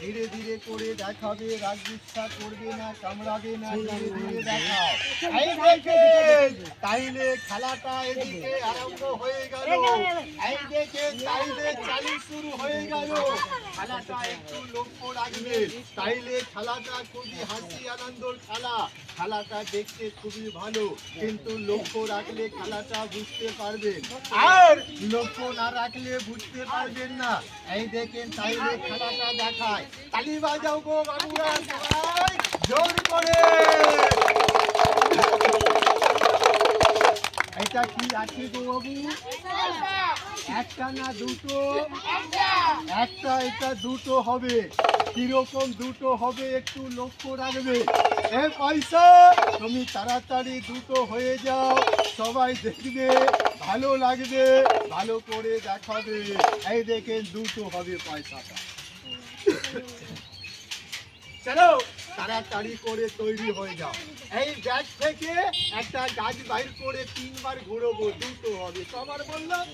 ধীরে ধীরে করে দেখাবে, রাগ গুচ্ছা করবে না, কামড়াবে না, ধীরে ধীরে দেখাও। এই দেখেন, তাইলে খেলাটা এদিকে আরম্ভ হয়ে গেল। এই দেখেন, তাইলে চালু শুরু হয়ে গেল। খেলাটা একটু লক্ষ্য রাখবেন, তাইলে খেলাটা খুবই হাসি আনন্দর খেলা। খেলাটা দেখতে খুবই ভালো, কিন্তু লক্ষ্য রাখলে খেলাটা বুঝতে পারবেন, আর লক্ষ্য না রাখলে বুঝতে পারবেন না। এই দেখেন, তাইলে খেলাটা দেখায়। তালি বাজাও গো বাবুরা, সবাই জোর করে। এটা কি আছে গো বাবু? একটা না দুটো? একটা, এটা দুটো হবে। কিরকম দুটো হবে একটু লক্ষ্য রাখবে। এ পয়সা, তুমি তাড়াতাড়ি দুটো হয়ে যাও, সবাই দেখবে, ভালো লাগবে, ভালো করে দেখাবে। এই দেখেন, দুটো হবে পয়সাটা। চলো তাড়াতাড়ি করে তৈরি হয়ে যাও। এই ব্যাগ থেকে একটা গাছ বাইর করে 3 বার ঘুরবো, দুটো হবে। কবার বললাম?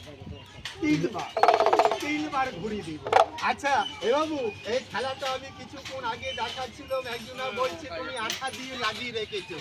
3 বার ঘুরিয়ে দিব। আচ্ছা এ বাবু, এই খেলাটা আমি কিছুক্ষণ আগে দেখাচ্ছিলাম, একজনা বলছে তুমি আঠা দিয়ে লাগিয়ে রেখেছো।